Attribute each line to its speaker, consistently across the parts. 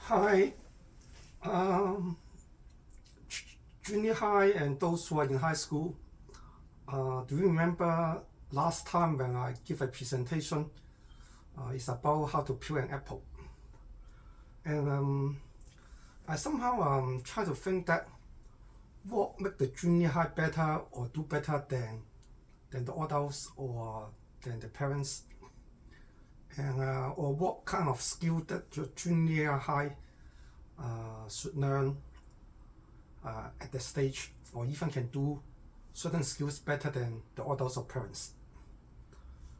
Speaker 1: Hi, um, junior high and those who are in high school. Do you remember last time when I give a presentation? It's about how to peel an apple, and I somehow try to think that what make the junior high better or do better than the adults or than the parents, and or what kind of skill that your junior high should learn at that stage, or even can do certain skills better than the adults or parents.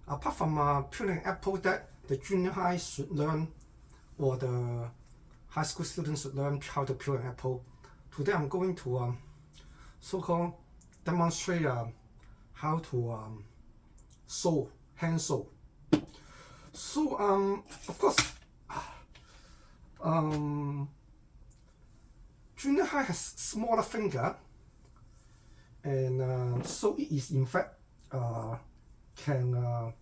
Speaker 1: Apart from peeling apple that the junior high should learn, or the high school students should learn how to peel an apple, today I'm going to so-called demonstrate how to sew, hand sew. So of course, um, junior high has smaller finger, and so it is in fact can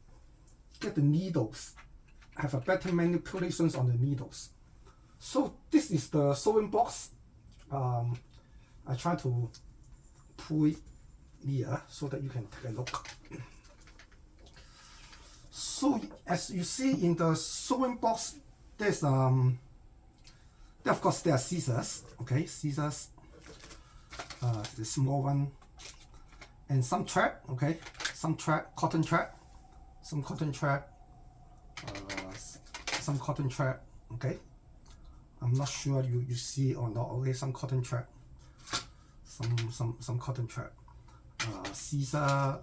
Speaker 1: get the needles, have a better manipulations on the needles. So this is the sewing box. I try to pull it here so that you can take a look. So as you see in the sewing box, there's there of course there are scissors, okay, scissors, the small one, and some thread, okay, some thread, cotton thread, some cotton thread, some cotton thread, okay. I'm not sure you see it or not, okay, some cotton thread, some cotton thread, scissor,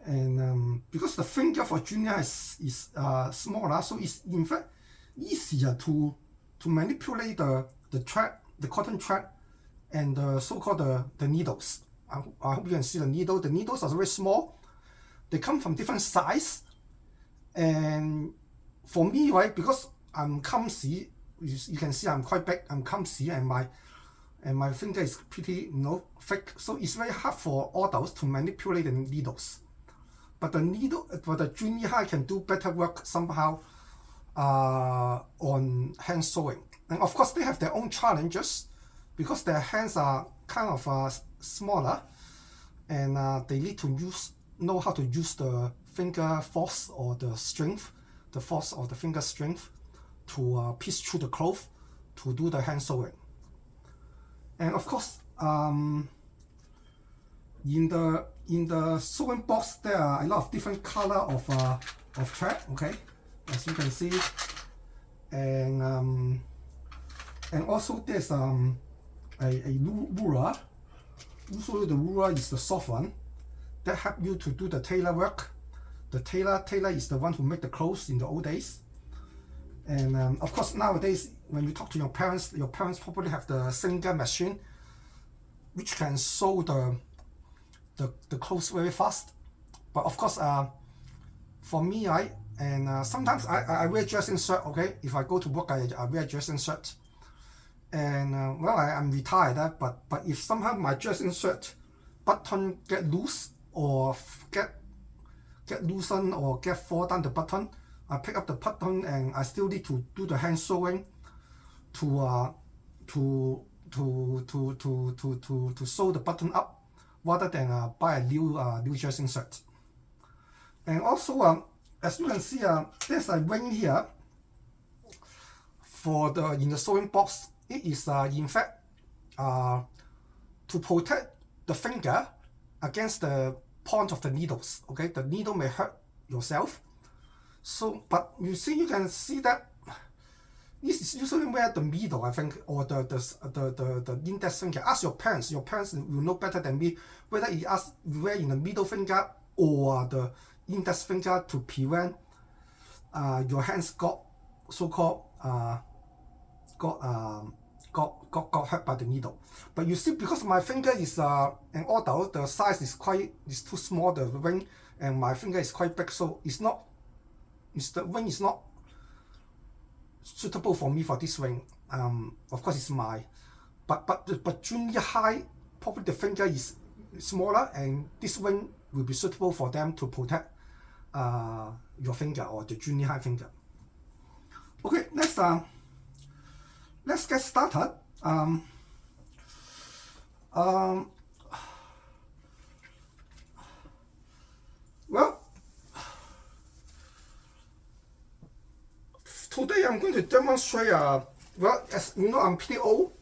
Speaker 1: and because the finger for junior is smaller, so it's in fact easier to manipulate the thread, the cotton thread, and the so-called the needles. I hope you can see the needle. The needles are very small. They come from different size, and for me, right, because I'm clumsy, you can see I'm quite big, I'm clumsy, and my finger is pretty thick, so it's very hard for adults to manipulate the needles. But the junior high can do better work somehow on hand sewing. And of course, they have their own challenges because their hands are kind of smaller, and they need to know how to use the finger force or the strength, the force of the finger strength to pierce through the cloth to do the hand sewing. And of course, in the sewing box, there are a lot of different color of thread, okay, as you can see, and also there's a ruler. Usually the ruler is the soft one that help you to do the tailor work. The tailor is the one who make the clothes in the old days. And of course nowadays when you talk to your parents probably have the Singer machine, which can sew the clothes very fast. But of course for me, sometimes I wear dressing shirt, okay. If I go to work, I wear dressing shirt, and well, I'm retired, but if somehow my dressing shirt button get loose or get loosened or get fall down the button, I pick up the button and I still need to do the hand sewing to sew the button up rather than buy a new dressing shirt. And also as you can see, there's a ring here for in the sewing box. It is in fact to protect the finger against the point of the needles, okay. The needle may hurt yourself, so but you can see that this is usually where the middle, I think, or the index finger. Ask your parents will know better than me whether you wear in the middle finger or the index finger to prevent your hands got so-called got hurt by the needle. But you see, because my finger is an adult, the size is too small, the ring, and my finger is quite big, so the ring is not suitable for me for this ring. Of course, but junior high, probably the finger is smaller, and this ring will be suitable for them to protect your finger or the junior high finger. Okay, let's get started. Well, today I'm going to demonstrate. Well, as you know, I'm pretty old.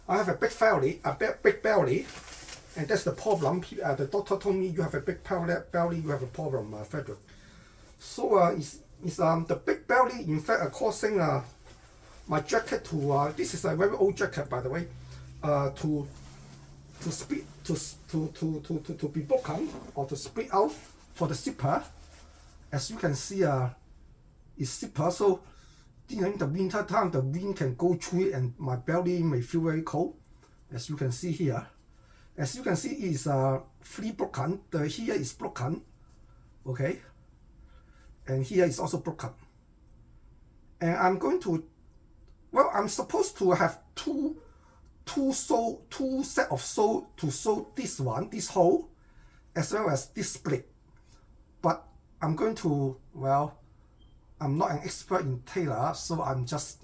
Speaker 1: I have a big belly, big belly, and that's the problem. The doctor told me you have a big belly, you have a problem, Frederick. So the big belly, in fact, causing my jacket to. This is a very old jacket, by the way, to be broken or to split out for the zipper. As you can see, it's zipper. So during the winter time, the wind can go through it, and my belly may feel very cold. As you can see here, as you can see, it's fully broken. The here is broken, okay, and here is also broken. And I'm going to, well, I'm supposed to have two set of sew to sew this one, this hole, as well as this split. But I'm going to, well, I'm not an expert in tailor, so I'm just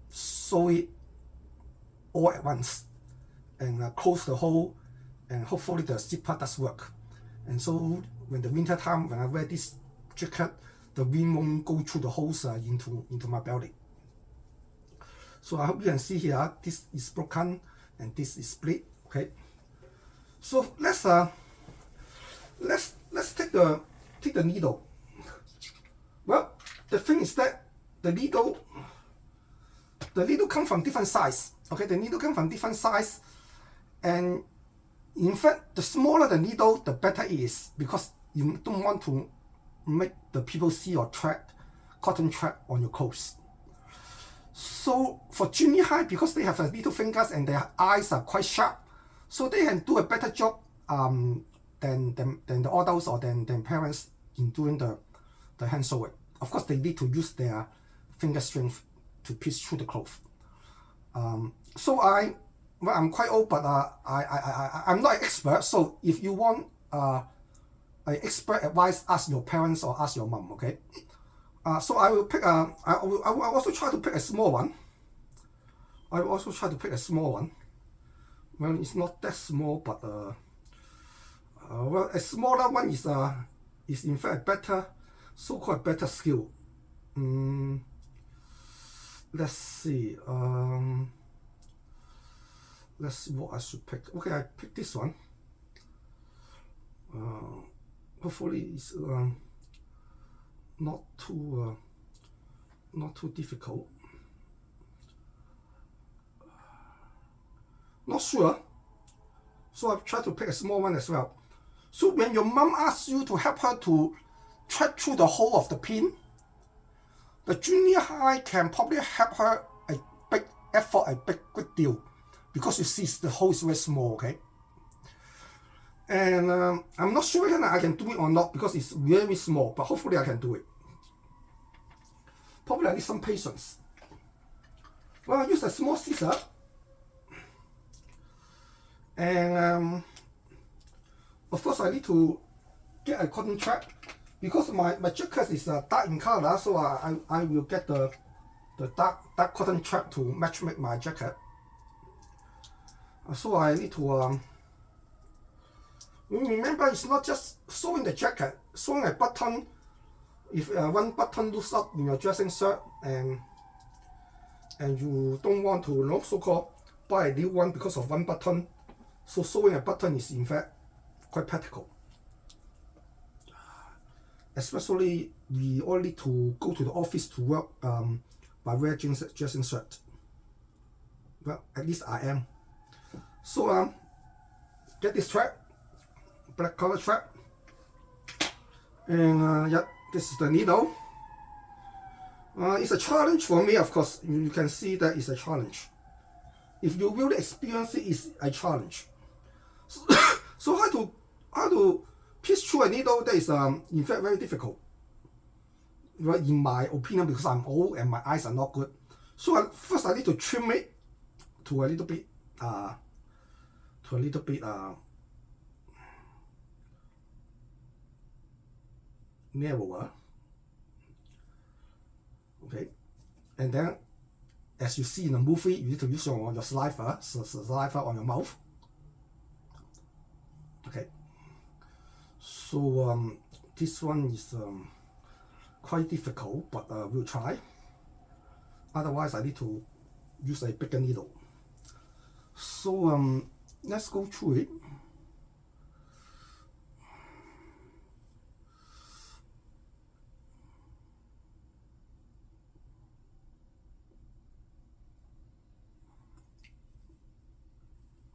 Speaker 1: sew it all at once and close the hole, and hopefully the zipper does work. And so when the winter time, when I wear this jacket, the wind won't go through the holes into my belly. So I hope you can see here, this is broken and this is split. Okay. So let's take the needle. Well, the thing is that the needle comes from different size. Okay, the needle comes from different size, and in fact, the smaller the needle, the better it is, because you don't want to make the people see your cotton thread on your clothes. So for junior high, because they have little fingers and their eyes are quite sharp, so they can do a better job than the adults or than parents in doing the hand sewing. Of course, they need to use their finger strength to pierce through the cloth. So I'm quite old, but I'm not an expert. So if you want an expert advice, ask your parents or ask your mom. Okay. So I will pick I will also try to pick a small one. I will also try to pick a small one. Well, it's not that small, but well, a smaller one is in fact a better, so-called better skill. Let's see. Let's see what I should pick. Okay, I picked this one. Hopefully it's not too difficult. Not sure. So I've tried to pick a small one as well. So when your mom asks you to help her to thread through the hole of the pin, the junior high can probably help her a big effort, a good deal, because you see the hole is very small, okay? And I'm not sure whether I can do it or not, because it's very small, but hopefully I can do it. Probably I need some patience. Well, I use a small scissor, and of course I need to get a cotton thread, because my jacket is dark in color, so I will get the dark cotton thread to match make my jacket. So I need to remember, it's not just sewing the jacket, sewing a button. If one button loose up in your dressing shirt, and you don't want to so-called buy a new one because of one button, so sewing a button is in fact quite practical. Especially we all need to go to the office to work by wearing dressing shirt. Well, at least I am. So get this thread, black color thread, and yeah, this is the needle. It's a challenge for me, of course. You can see that it's a challenge. If you really experience it, it's a challenge. So how to pierce through a needle, that is in fact very difficult. Well, in my opinion, because I'm old and my eyes are not good. So first I need to trim it to a little bit narrower. okay? And then, as you see in the movie, you need to use your saliva on your mouth. Okay. So this one is quite difficult, but we'll try. Otherwise, I need to use a bigger needle. So let's go through it.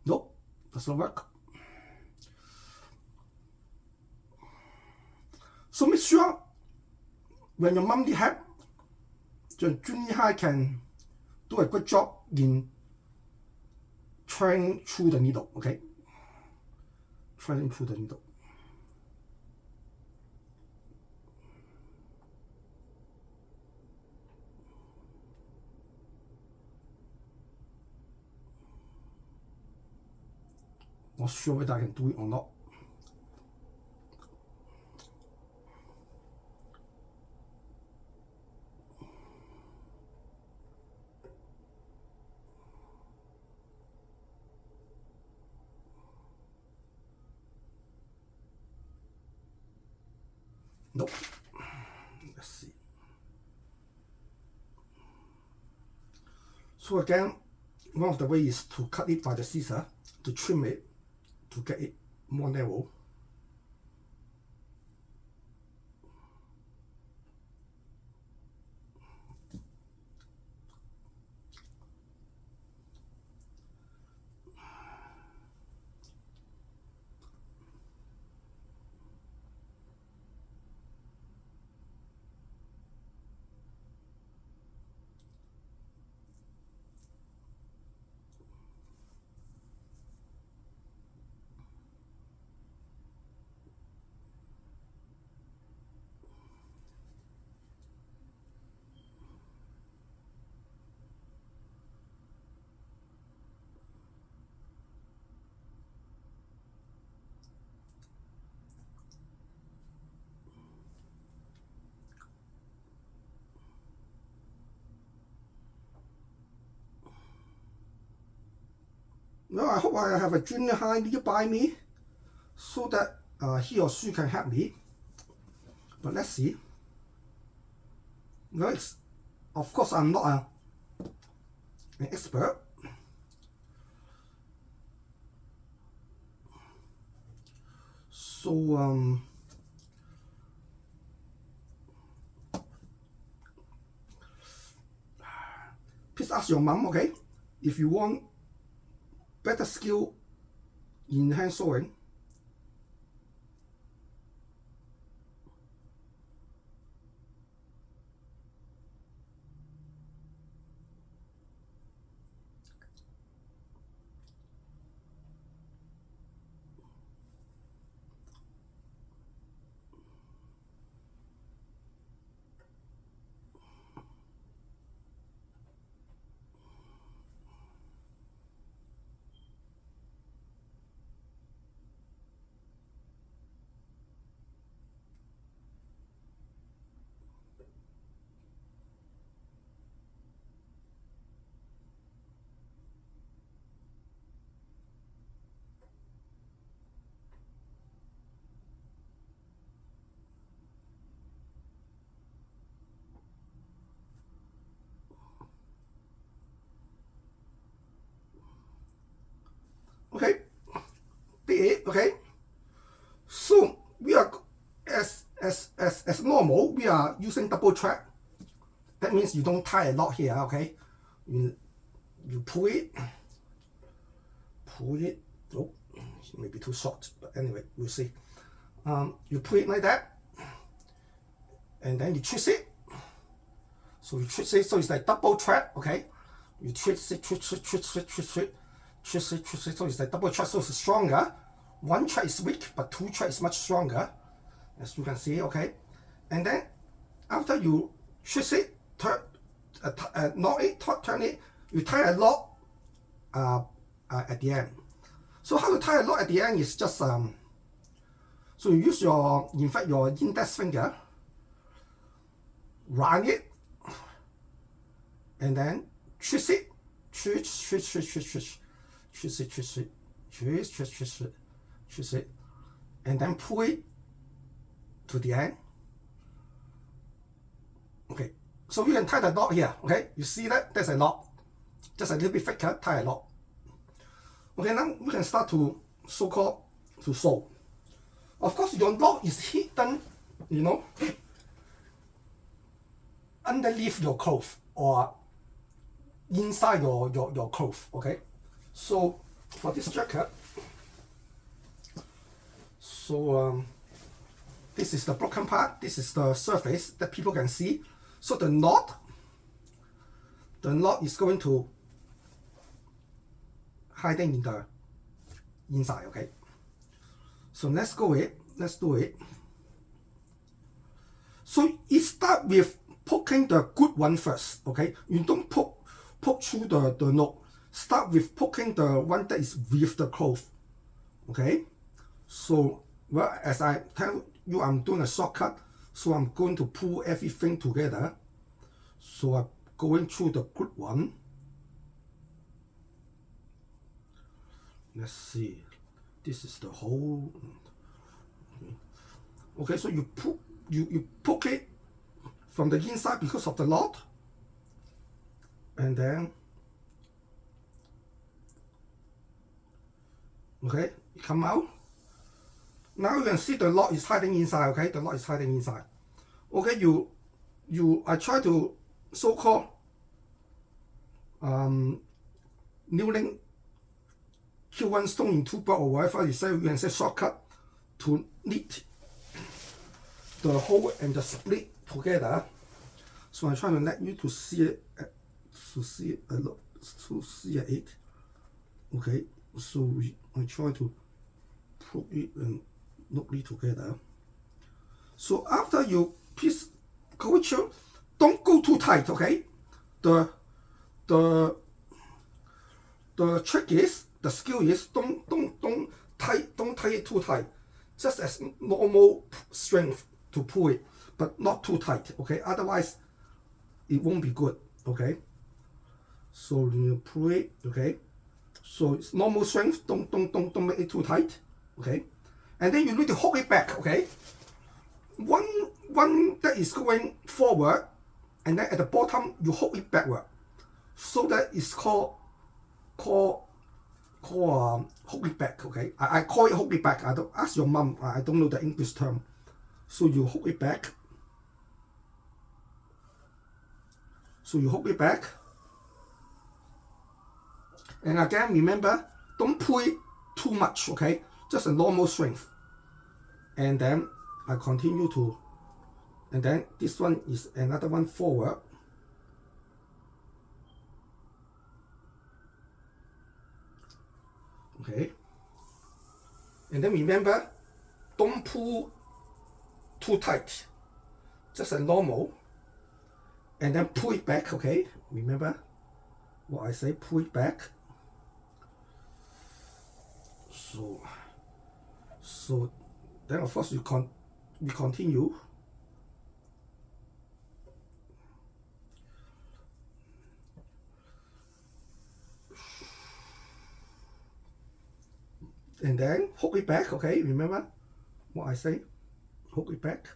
Speaker 1: Nope, does not work. So make sure when your mum needs help, junior high can do a good job in trying through the needle, okay? Trying through the needle. Not sure whether I can do it or not. Nope. Let's see. So again, one of the ways is to cut it by the scissor, to trim it, to get it more narrow. Well, I hope I have a junior high nearby me so that he or she can help me. But let's see. Well, of course, I'm not an expert. So please ask your mom, okay, if you want better skill in hand sewing. Okay, B8, okay. So we are as normal, we are using double thread. That means you don't tie a knot here, okay? You pull it. Oh, maybe too short, but anyway, we'll see. You pull it like that, and then you twist it. So you twist it, so it's like double thread, okay? You twist it, twist it, so it's like double thread, so it's stronger. One thread is weak, but two thread is much stronger, as you can see, okay? And then after you twist it, knot it, turn it, you tie a knot at the end. So how to tie a knot at the end is just so you use your index finger, round it and then twist it, twist it, and then pull it to the end. Okay, so you can tie the knot here. Okay, you see that? There's a knot, just a little bit thicker, tie a knot. Okay, now we can start to so-called to sew. Of course, your knot is hidden, you know, underneath your cloth or inside your cloth. Okay, so for this jacket, so this is the broken part, this is the surface that people can see. So the knot is going to hiding in the inside. Okay, so let's do it. So it start with poking the good one first. Okay, you don't poke through the knot. Start with poking the one that is with the cloth. Okay, so well, as I tell you, I'm doing a shortcut, so I'm going to pull everything together. So I'm going through the good one. Let's see, this is the whole. Okay, so you poke it from the inside because of the knot, and then okay, it come out. Now you can see the knot is hiding inside. Okay, the knot is hiding inside. Okay, I try to so-called kneeling, kill one stone in two birds, or whatever you say. You can say shortcut to knit the whole and the split together. So I'm trying to let you to see it, to see it. Okay, so I try to put it and knit it together. So after you piece go through, don't go too tight. Okay, the trick is, the skill is, don't tie it too tight. Just as normal strength to pull it, but not too tight. Okay, otherwise it won't be good. Okay, so you pull it. Okay, so it's normal strength. Don't make it too tight. Okay, and then you need to hook it back. Okay, one that is going forward, and then at the bottom you hook it backward, so that is called hook it back. Okay, I call it hook it back. I don't ask your mom. I don't know the English term. So you hook it back. And again, remember, don't pull it too much. Okay, just a normal strength. And then I continue to, and then this one is another one forward. Okay, and then remember, don't pull too tight, just a normal, and then pull it back. Okay, remember what I say, pull it back. So then of course we continue. And then hook it back. Okay, remember what I say, hook it back.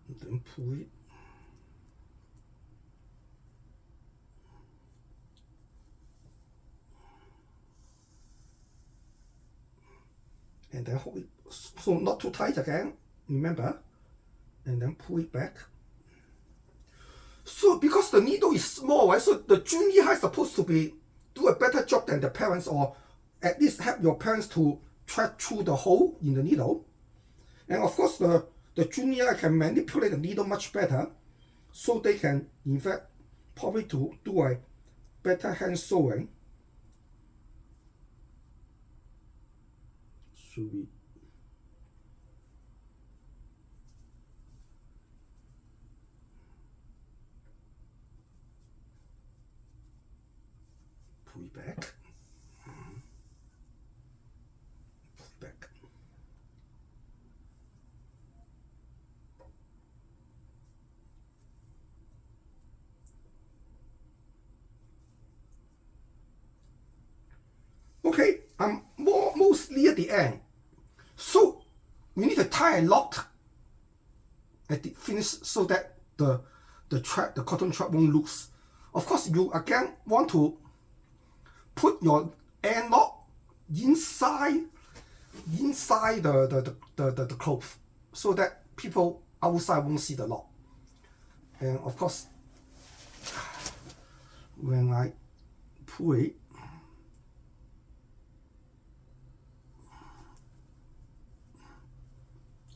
Speaker 1: And then pull it. And then hook it, so not too tight again, remember, and then pull it back. So because the needle is small, right, so the junior high is supposed to do a better job than the parents, or at least help your parents to thread through the hole in the needle. And of course the junior high can manipulate the needle much better, so they can in fact probably to do a better hand sewing. So we pull it back, pull it back. Okay, I'm mostly at the end. So we need to tie a knot at the finish so that the cotton thread won't loose. Of course, you again want to put your end knot inside the cloth so that people outside won't see the knot. And of course, when I pull it,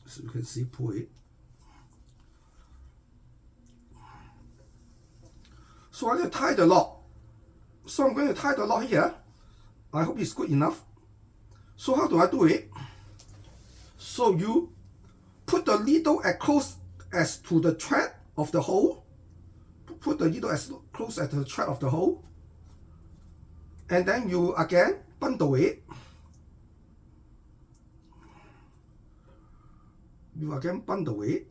Speaker 1: so you can see, pull it. So I need to tie the knot. So I'm going to tie the knot here. I hope it's good enough. So how do I do it? So you put the needle as close as to the thread of the hole. Put the needle as close as the thread of the hole. And then you again bundle it. You again bundle it.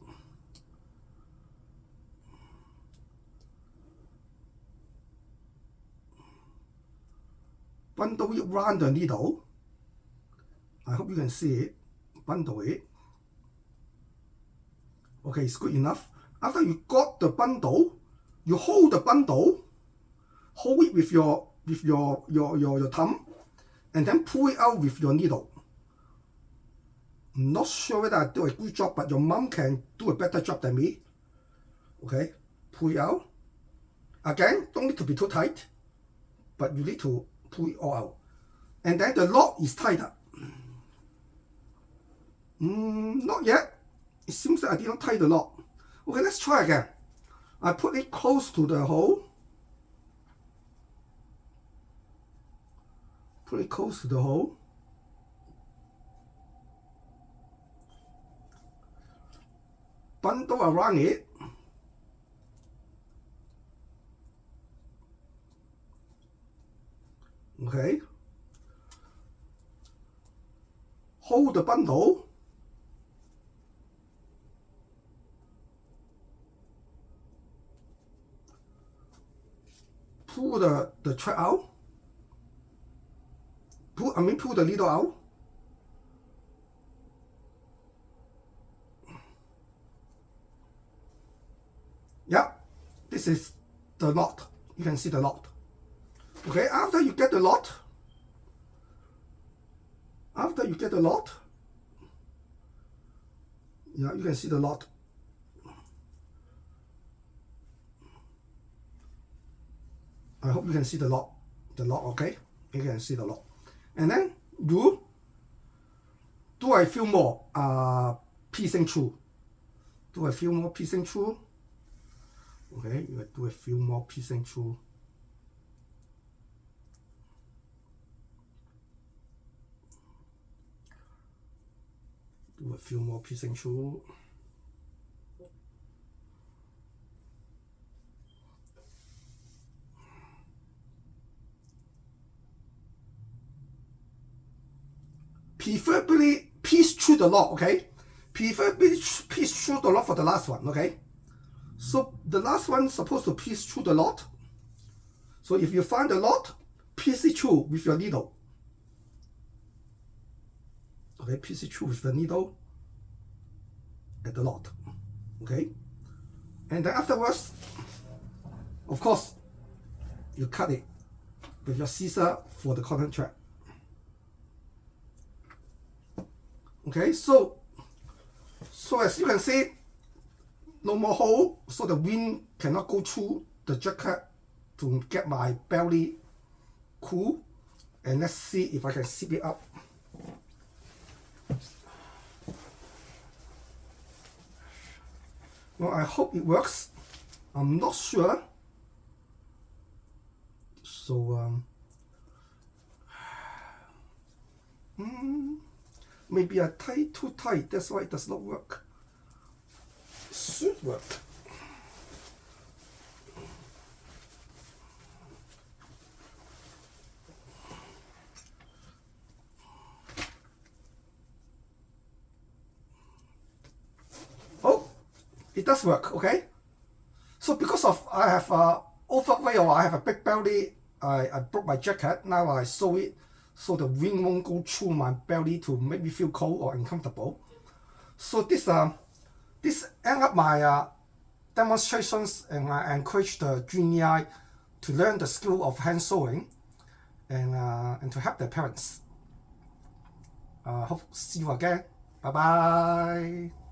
Speaker 1: Bundle it around the needle. I hope you can see it. Bundle it. Okay, it's good enough. After you got the bundle, you hold the bundle, hold it with your thumb, and then pull it out with your needle. I'm not sure whether I do a good job, but your mom can do a better job than me. Okay, pull it out. Again, don't need to be too tight, but you need to pull it all out. And then the knot is tied up. Not yet. It seems that I did not tie the knot. Okay, let's try again. I put it close to the hole. Put it close to the hole. Bundle around it. Okay. Hold the bundle. Pull the thread out. Pull the needle out. Yeah, this is the knot. You can see the knot. Okay, after you get the knot, yeah, you can see the knot. I hope you can see the knot. Okay? You can see the knot. And then you do a few more piecing through. Do a few more piecing through. Okay, you do a few more piecing through. Do a few more piecing through. Preferably piece through the knot, okay? Preferably piece through the knot for the last one, okay? So the last one is supposed to piece through the knot. So if you find the knot, piece it through with your needle. Okay, piece it through with the needle at the knot. Okay? And then afterwards, of course, you cut it with your scissor for the cotton thread. Okay, so as you can see, no more hole, so the wind cannot go through the jacket to get my belly cool. And let's see if I can zip it up. Well, I hope it works. I'm not sure. So maybe I tie too tight, that's why it does not work. It should work. Oh, it does work, okay? So because of I have overweight or I have a big belly, I broke my jacket. Now I sew it so the wind won't go through my belly to make me feel cold or uncomfortable. So this end up my demonstrations, and I encourage the junior to learn the skill of hand sewing and to help their parents. Hope see you again. Bye bye.